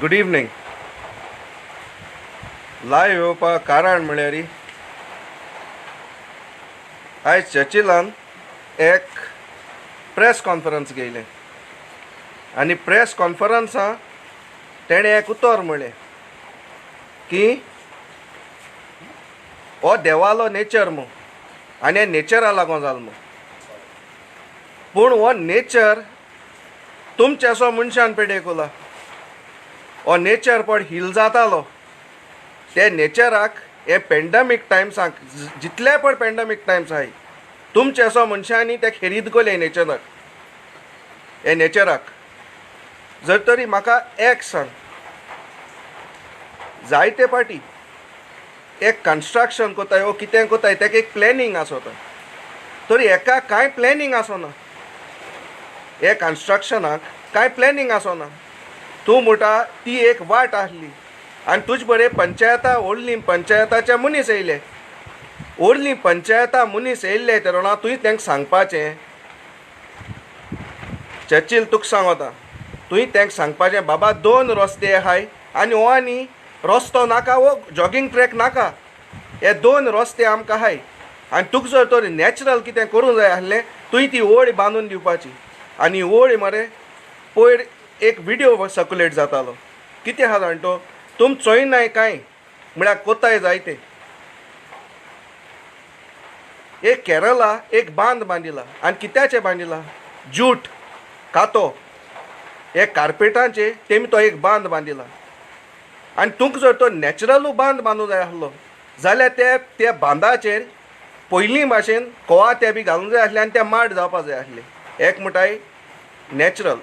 Good evening. Live येवपाक कारण म्हळ्यार आयज चर्चिलान एक प्रेस कॉन्फरन्स घेयलें आनी प्रेस कॉन्फरन्सा तेणें एक उतर म्हळें की हो देवालो नेचर मू आनी हे नेचरा लागून जाल मू. पूण हो नेचर तुमचेसो मनशान पेडेकुला. हो नेचर पण हील जातालो ते नेचराक हे पेंडमीक टायम्साक जितले पण पेंडमीक टायम्स आहाय तुमचेसो मनशांनी ते खेरीत कोले नेचराक. हे नेचराक जर तरी म्हाका एक सांग, जायते पाटी एक कन्स्ट्रक्शन कोताय वो कितें कोताय तेका एक प्लॅनिंग आसोता, तरी हेका कांय प्लॅनिंग आसोना. हे कन्स्ट्रक्शनाक कांय प्लॅनिंग आसोना. तूं म्हणटा ती एक वाट आसली आनी तुजे बरें पंचायता व्हडली पंचायताचे मनीस येयले. व्हडली पंचायता मनीस येयल्ले तेन्ना तुवें तांकां सांगपाचें. चर्चिल तुका सांगता, तुवें तांकां सांगपाचें बाबा 2 रस्ते आहाय आनी हो आनी रस्तो नाका, वो जॉगिंग ट्रॅक नाका, हे 2 रस्ते आमकां आहाय. आनी तुका जर तर नॅचरल कितें करूंक जाय आसलें तुवें ती ओळ बांदून दिवपाची. आनी ओळ मरे पयर एक व्हिडिओ सर्क्युलेट जातालो, कितें आहा जाण तो, तुम चोयनाय कांय म्हळ्यार कोताय जायते. एक केरला एक बांद बांदिला आनी कित्याचें बांदिला, जूट कातो हे कार्पेटांचे तेमी तो एक बांद बांदिला. आनी तुका जर तो नॅचरलू बांद बांदूंक जाय आसलो जाल्यार त्या बांदाचेर पयलीं भाशेन कोवा बी घालूंक जाय आसले आनी ते माड जावपाक जाय आसले. एक म्हणटाय नॅचरल.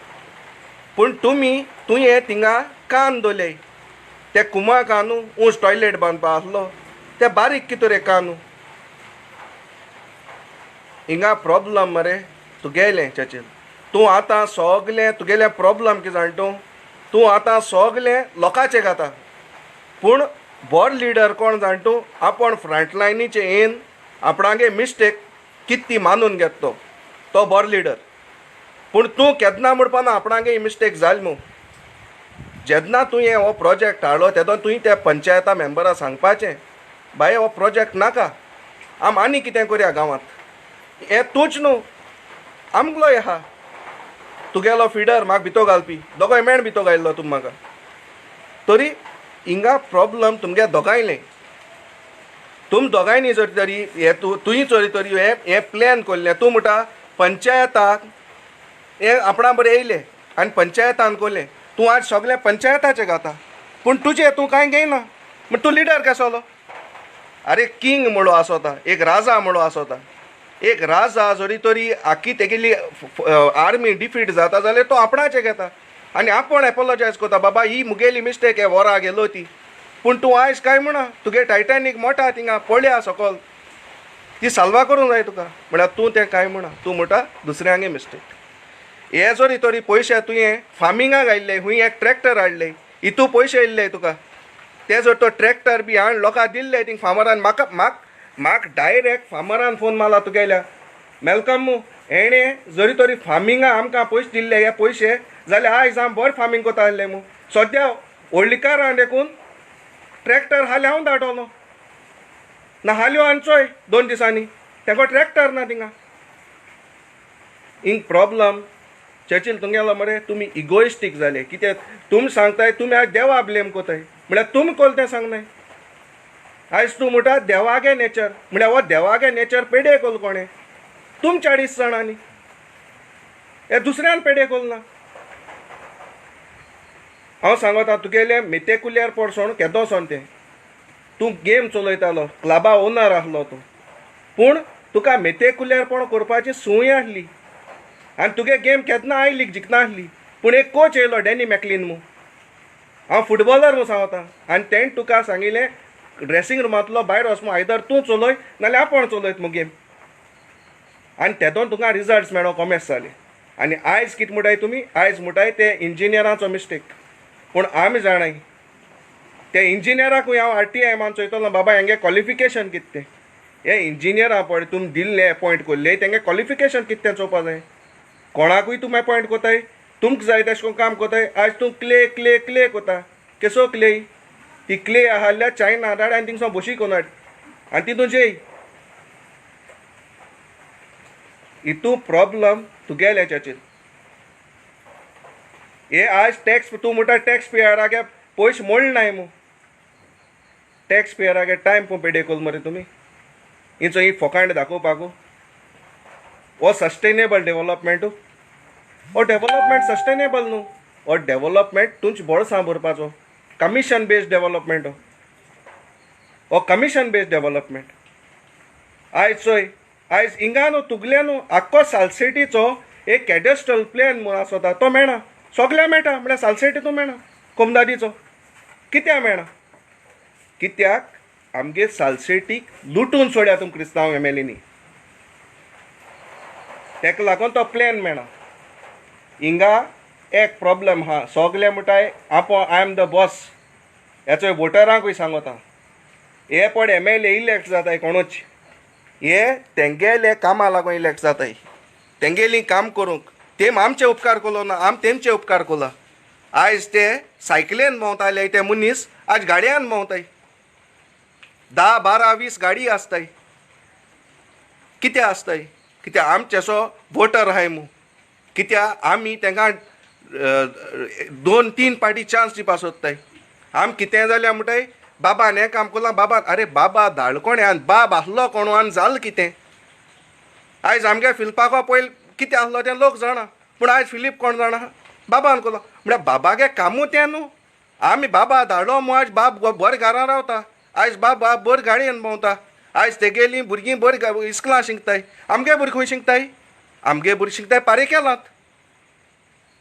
पूण तुवें थिंगा कान दवरले, ते कुमा कानू उंच टॉयलेट बांदपा आसलो ते बारीक कितोरे कानू. हिंगा प्रॉब्लम मरे तुगेलें चर्चिल. तूं आतां सोगलें तुगेलें प्रॉब्लम कितें जाण तूं आतां सोगलें लोकांचें घाता. पूण बरो लिडर कोण जाण तूं आपण फ्रंटलायनीचेर येवन आपणागे मिस्टेक कित ती मानून घेता तो बरो लिडर. पूण तूं केन्ना म्हणपाना आपणागे ही मिस्टेक जाली मू. जेन्ना तुवें हो प्रोजेक्ट हाडलो तेदो तुवें त्या पंचायता मेंबराक सांगपाचें बाय हो प्रोजेक्ट नाका, आनी कितें करया गांवांत. हें तूंच न्हू आमगलोय आहा, तुगेलो फिडर म्हाका भितो घालपी दोगांय मेण भितो घायल्लो तुम म्हाका. तरी हिंगा प्रॉब्लम तुमगे दोगांयलें. तुम दोगांयनी जर तरी हे तुवें जरी तरी हे प्लॅन कोल्लें. तूं म्हणटा पंचायताक हे आपणा बरें येयलें आनी पंचायतान कोल्लें. तूं आज सगळें पंचायताचें घाता पूण तुजें तूं कांय घेयना. म्हण तूं लिडर केसोलो. आरे किंग म्हणून आसोता, एक राजा म्हणून आसोता. एक राजा जरी तरी आख्खी तेगेली आर्मी डिफीट जाता जाल्यार तो आपणाचें घेता आनी आपूण एपोलॉजायज कोता बाबा ही मुगेली मिस्टेक हे वरा गेलो ती. पूण तूं आयज कांय म्हणा तुगे टायटॅनीक मोटा थिंगा पळया सकयल ती साल्वा करूंक जाय तुका. म्हळ्यार तूं तें कांय म्हणा, तूं म्हणटा दुसऱ्यांगे मिस्टेक. हे जरी तरी पयशे तुवें फार्मिंगाक घायल्ले, खूंय एक ट्रॅक्टर हाडले, हितू पयशे येयल्ले तुका, ते जर तो ट्रॅक्टर बी हाडून लोकांक दिल्ले थिंग फार्मरान. म्हाका डायरेक्ट फार्मरान फोन मारला तुगेल्या मेलकम हेणें जरी तरी फार्मिंगा आमकां पयशे दिल्ले हे पयशे जाल्यार आयज हांव बरें फार्मींग कोता आसलें मू. सद्या व्हडलीकारां देखून ट्रॅक्टर हाले हांव धाडटलो ना, हाल्यो आनी चोय 2 दिसांनी तेका ट्रॅक्टर ना थिंगा. हिंग प्रॉब्लम चर्चिल तुमगेलो मरे तुमी इगोइस्टीक जाले. कित्याक तुमी सांगताय तुमी आयज देवा ब्लेम कोताय म्हळ्यार तुमी कोल तें सांगनाय. आयज तूं म्हणटा देवागे नेचर म्हळ्यार हो देवागे नेचर पेडे कोल कोणें, तुम 40 जाणांनी. हे दुसऱ्यान पेडे कोल ना. हांव सांगता तुगेलें मेतेकुल्यार पडसोन केदोसन तें तूं गेम चलयतालो, क्लबा ओनर आसलो तूं, पूण तुका मेतेकुल्यारपण करपाची सूय आसली आनी तुगे गेम केन्ना आय लीग जिखना आसली. पूण एक कोच येयलो डॅनी मॅकलीन मू, हांव फुटबॉलर मू सांगता, आनी तेणें तुका सांगिल्लें ड्रेसींग रुमांतलो भायर वच मू, आयदर तूं चलय नाल्यार आपूण चलयत मू गेम. आनी तेदोन तुका रिजल्ट्स मेळो कॉमेर्स जाले. आनी आयज कितें म्हणटाय तुमी, आयज म्हणटाय ते इंजिनियरांचो मिस्टेक. पूण आमी जाणाय ते इंजिनियराकूय हांव RTI मान चोयतलो बाबा हेंगे क्वॉलिफिकेशन कितें तें. हे इंजिनियरां पळय तुमी दिल्ले अपॉयंट कोल्ले तेंगे क्वॉलिफिकेशन कितें तें चोवपा जाय. कोणाकूय तुमी अपॉयंट कोताय तुमकां जाय तशें करून काम कोताय. आज तूं क्ले क्ले क्ले कोता. केसो क्ले ती क्ले आहल्या चायना धाड आनी थिंगसो बशी कोनाड आनी ती तुजेय हितू प्रॉब्लम तुगेले चर्चील. हे आज टॅक्स तूं म्हणटा टॅक्स पेयरागे पयशे मोडनाय मू. टॅक्स पेयरागे टायम पळोवन पेडे कोल मरे तुमी. हिचो ही फोकांड दाखोवपाकू हो सस्टेनेबल डेव्हलपमेंटू. हो डेव्हलपमेंट सस्टेनेबल न्हू. हो डेव्हलपमेंट तुमचे बोळसां भरपाचो कमिशन बेस्ड डेव्हलपमेंट. हो कमिशन बेस्ड डेव्हलपमेंट. आयज चोय आयज हिंगा न्हू तुगले न्हू आख्खो सालसेटीचो एक कॅडेस्ट्रल प्लॅन म्हूण आसता तो मेळना. सगळ्या मेळटा म्हळ्यार सालसेटीचो मेळना. कोमदादीचो कित्याक मेळना? कित्याक आमगे सालसेटीक लुटून सोड्या तुम क्रिस्तांव एमएलएनी. तेका लागून तो प्लॅन मेळना. हिंगा एक प्रॉब्लेम आहा. सगळे म्हणटाय आय एम द बॉस. हेचो वोटरांकूय सांगता. हे पड एमएलए इलेक्ट जाताय कोणूच. हे तेंगेले कामां लागून इलेक्ट जाताय. तेंगेली काम करूंक तेम आमचे उपकार केलो ना. आम तेमचे उपकार केला. आयज ते सायकलेन भोंवताले ते मनीस आज गाडयान भोंवताय. 10, 12, 20 गाडी आसताय. कित्या आसताय? कित्याक आमचेसो वोटर आहाय मू. कित्याक आमी तांकां 2-3 पाटी चान्स दिवपा सोदताय. आम कितें जाल्यार म्हणटाय बाबान हें काम केलां. बाबा अरे बाबा धाड कोणें आनी बाब आसलो कोण आनी जालें कितें? आयज आमगे फिलिपाको पयलीं कितें आसलो तें लोक जाणा. पूण आयज फिलीप कोण जाणा? बाबान केलो. म्हळ्यार बाबागे कामू तें न्हू. आमी बाबा धाडलो मू आयज बाब बरें घरां रावता. आयज बाब बरी गाडयेन भोंवता. आयज तेगेलीं भुरगीं बरीं इस्कुलां शिकताय. आमगे भुरगीं खंय शिकताय? आमगे भुरगीं शिकताय पारेकेलांत.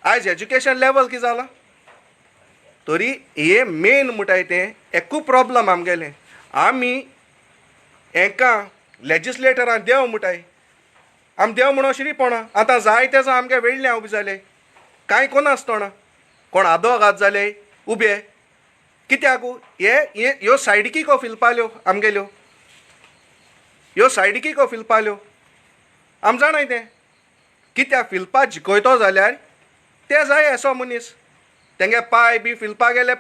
आयज एज्युकेशन लेवल कितें जालां? तरी हे मेन म्हणटाय तें एकू प्रॉब्लम आमगेलें. आमी हेंकां लेजिस्लेटरांक देव म्हणटाय. आमी देव म्हणून शिरीपणा. आतां जाय तेजो आमगे वेळ्ळें उबे जाले. कांय कोनासतना कोण आदो घात जाले उबे. कित्याकू ह्यो सायडीकीको फिलपाल्यो आमगेल्यो. ह्यो सायडीकीको फिलपाल्यो आम जाणाय तें. कित्याक फिलपा जिखयतो जाल्यार ते जाय असो मनीस. तेंगे पाय बी फिलपा गेले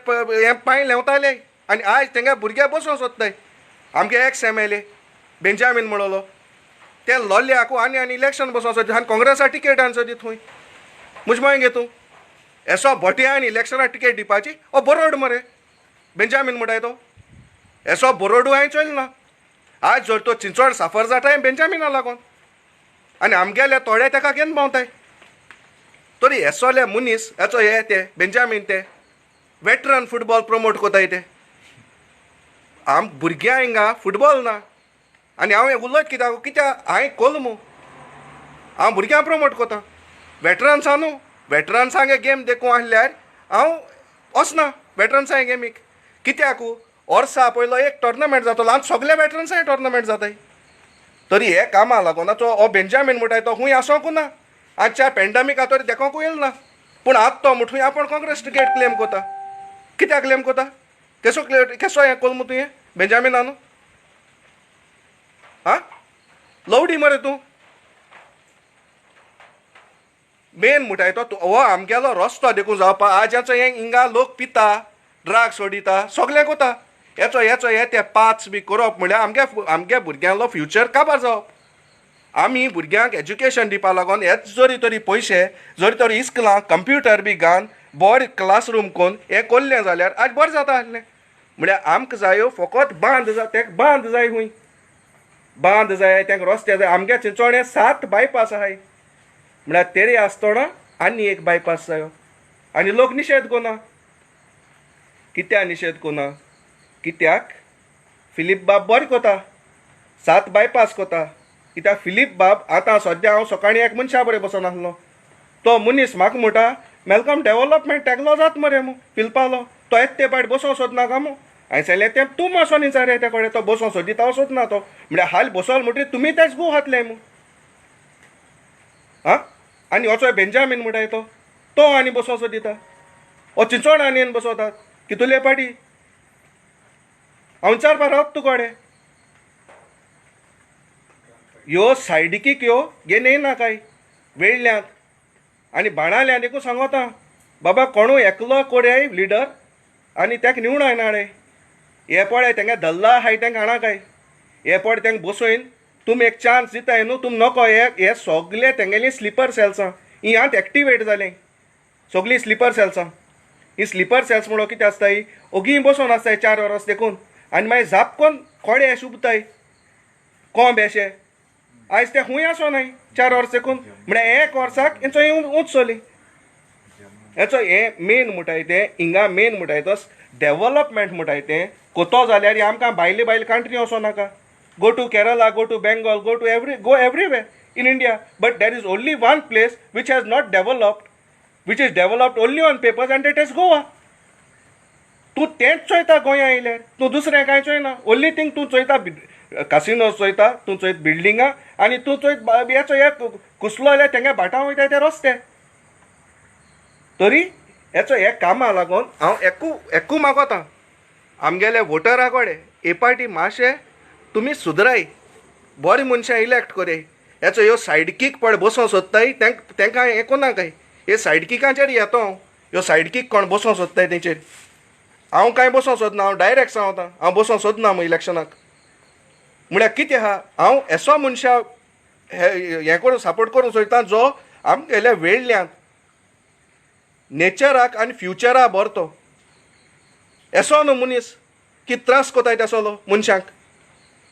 हें पांय लेवताले आनी आयज तेंगे भुरगे बसूं सोदताय. आमगे एक्स एमएलए बेंजामीन म्हणलो ते लोल्ल्याकू आनी इलेक्शन बसूं सोदता आनी काँग्रेसा टिकेट आनी सोदी थंय. मुज मागीर घे तूं एसो भोट्यान इलेक्शनाक टिकेट दिवपाची. ओ बरोड मरे बेंजामीन म्हणटाय तो. एसो बरोडू हांवें चोयलना. आज जर तो चिंचोड साफर जाताय बेंजामिना लागून आनी आमगेले थोडे तेका घेवन भोंवताय. तरी एसोले मनीस हेचो हे ते बेंजामीन ते वेटरन फुटबॉल प्रमोट कोताय ते. आम भुरग्यां हिंगा फुटबॉल ना आनी हांव उलयत कित्याक हांवें कोल मू. हांव भुरग्यां प्रमोट कोता. वेटरन्सां न्हू. वेटरन्सांगे गेम देखून आसल्यार हांव वचना वेटरन्सांगे गेमीक. कित्याकू वर्सा पयलो एक टोर्नामेंट जातलो आनी सगळे वेटरन्सांय टोर्नामेंट जाताय. तरी हे कामां लागून हो बेंजामीन म्हणटाय तो खूंय आसोंकू ना. आजच्या पॅन्डेमिका तरी देखोंकूय येल ना. पूण आतां तो म्हणून आपण काँग्रेस टिकेट क्लेम कोता. कित्याक क्लेम कोता? केसो हें कोल मू तुवें बेंजामिनान? आं लवडी मरे तूं. मेन म्हणटाय तो हो आमगेलो रस्तो देखून जावपा. आज हेचो हें हिंगा लोक पिता ड्रग्स सोडिता सगळें कोता. हेचो हे ते पांच बी करप म्हणल्यार आमगे भुरग्यांलो फ्युचर काबार जावप. आमी भुरग्यांक एज्युकेशन दिवपा लागून हेच जरी तरी पयशे जरी तरी इस्कुलां कंप्युटर बी घालन बरें क्लासरूम कोन्न हें कोल्लें जाल्यार आज बरें जाता आसलें. म्हळ्यार आमकां जायो फकत बांद जाय. तेका बांद जाय. खूंय बांद जाय. तेंका रस्ते जाय. आमगे चिंचोडे 7 बायपास आहाय. म्हळ्यार तेरे आसतना आनी एक बायपास जायो आनी लोक निशेध कोना. कित्याक निशेध कोना? कित्याक फिलीप बाब बरें कोता. 7 बायपास कोता. कित्याक फिलीप बाब आतां सद्या हांव सकाळीं एक मनशा बरें बसून आसलो. तो मनीस म्हाका म्हणटा मेलकम डेव्हलपमेंट तेगलो जात मरे मू फिलपालो. तो येत ते पाट बसूंक सोदनाका मू. हांवें सांगलें तें तूं मातसो विचार ते कडेन. तो बसूंक सोदीत हांव सोदना. तो म्हळ्यार हाल बसोल म्हणटरी तुमी तेच गू घातले मू. आं आनी होचो बेंजामीन म्हणटाय तो आनी बसूंक सोदिता. हो चिंचोड आनी बसोतात कितुले पाटी. हांव विचारपा रावत तुका कडेन. ह्यो सायडीकीक ह्यो घेवन येयना काय वेळल्यांत. आनी बाणाले देखून सांगता बाबा कोणू एकलो कोडे लिडर आनी ताका निवड हाडे हे पळय तेंगे धल्ला हाय तांकां हाडा काय हे पळय तांकां बसोवन तुमी एक चान्स दिताय न्हू तुमी नको हे सगळे तेंगेली स्लिपर सेल्सां ही आत एक्टिवेट जालें सगळीं स्लिपर सेल्सां ही स्लिपर सेल्स म्हणून कितें आसताय ओगी बसोन आसताय 4 वरां देखून आनी मागीर झापकोन खोडे अशे उबताय कोंब अशे आयज ते खूंय आसोनाय 4 वर्स देखून म्हळ्यार 1 वर्साक हेंचो उंच चली हेचो हे मेन म्हणटाय ते हिंगा मेन म्हणटाय तो डेव्हलपमेंट म्हणटाय ते कोतो जाल्यार आमकां भायले कंट्री वचो नाका go to Kerala go to Bengal go everywhere in India but there is only one place which has not developed which is developed only on papers and it is Goa तूं तेंच चोयता गोंया आयल्यार तूं दुसरें कांय चोयना ओन्ली थिंग तूं चोयता कासिनोज चोयता तूं चोयत बिल्डिंगां आनी तूं चोयत हेचो हे कुसलो जाल्यार तेंगे भाटां वयताय ते रस्ते तरी हेचो हे कामां लागून हांव एकू मागोतां आमगेले वोटरा कडेन ए पार्टी मातशे तुमी सुदराय बरे मनशां इलेक्ट कोरे हेचो ह्यो सायडकीक पळय बसों सोदताय तेंकां हें कोना काय हे सायडकीकांचेर येतो ह्यो सायडकीक कोण बसों सोदताय तेंचेर हांव कांय बसों सोदना हांव डायरेक्ट सांगता हांव बसों सोदना म्हूण इलेक्शनाक म्हळ्यार कितें आहा हांव एसो मनशा हें करून सपोर्ट करूंक सोदतां जो आमगेल्या वेळ्ळ्यांत नेचराक आनी फ्युचराक बरतो एसो न्हू मनीस की त्रास कोताय तेसोलो मनशांक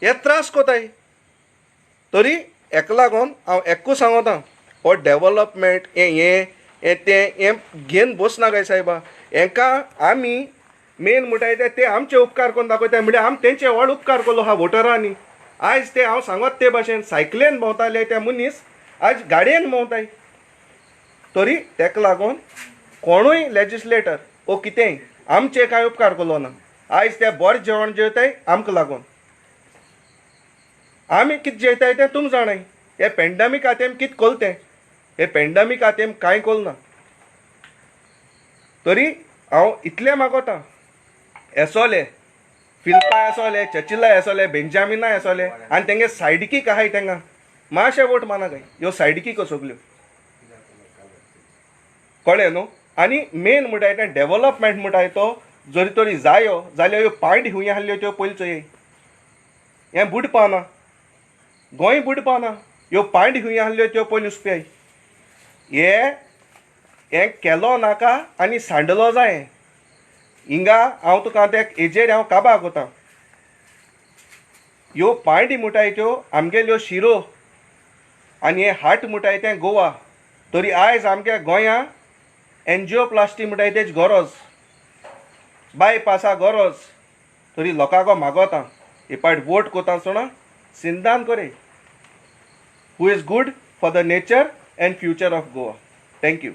हे त्रास कोताय तरी हेका लागून हांव एकू सांगता हो डेव्हलपमेंट हें तें हें घेवन बसना काय सायबा हेंकां आमी मेन म्हणटाय ते आमचे उपकार करून दाखयताय म्हणजे आमी तेंचे व्हड उपकार केलो हा वोटरांनी आयज ते हांव सांगत ते भाशेन सायकलेन भोंवताले ते मनीस आयज गाडयेन भोंवताय तरी तेका लागून कोणूय लेजिस्लेटर ओ कितेंय आमचे कांय उपकार केलो ना आयज ते बरें जेवण जेवताय आमकां लागून आमी कितें जेयताय तें तुमी जाणाय हे पेंडेमीक तेम कितें कोलतें हे पेंडेमीक तेम कांय कोल ना तरी हांव इतलें मागोतां येसोले फिल्पा येसोले चचिला येसोले बेंजामिना येसोले आनी तेंगे सायडीकीक आहाय तेंगा मातशे वोट माना काय ह्यो सायडीकीक सगल्यो कळ्ळें न्हू आनी मेन म्हणटाय तें डेव्हलपमेंट म्हणटाय तो जरी तरी जायो जाल्यार ह्यो पॉयंट हुंय आहल्यो त्यो पयलींचो हें बुड पावना गोंय बुड पावना ह्यो पॉयंट हुंय आहल्यो त्यो पयलीं उसप्याय हें केलो नाका आनी सांडलो जाय हिंगा हांव तुका ते हेजेर हांव काबार कोतां ह्यो पॉयंट म्हणटाय त्यो आमगेल्यो शिरो आनी हें हाट म्हणटाय तें गोवा तरी आयज आमच्या गोंया एन्जिओप्लास्टी म्हणटाय तेची गरज बायपासा गरज तरी लोकांक मागोतां हे पाट वोट कोता आसतना सिंधान करे who is good for the nature end future of Goa thank you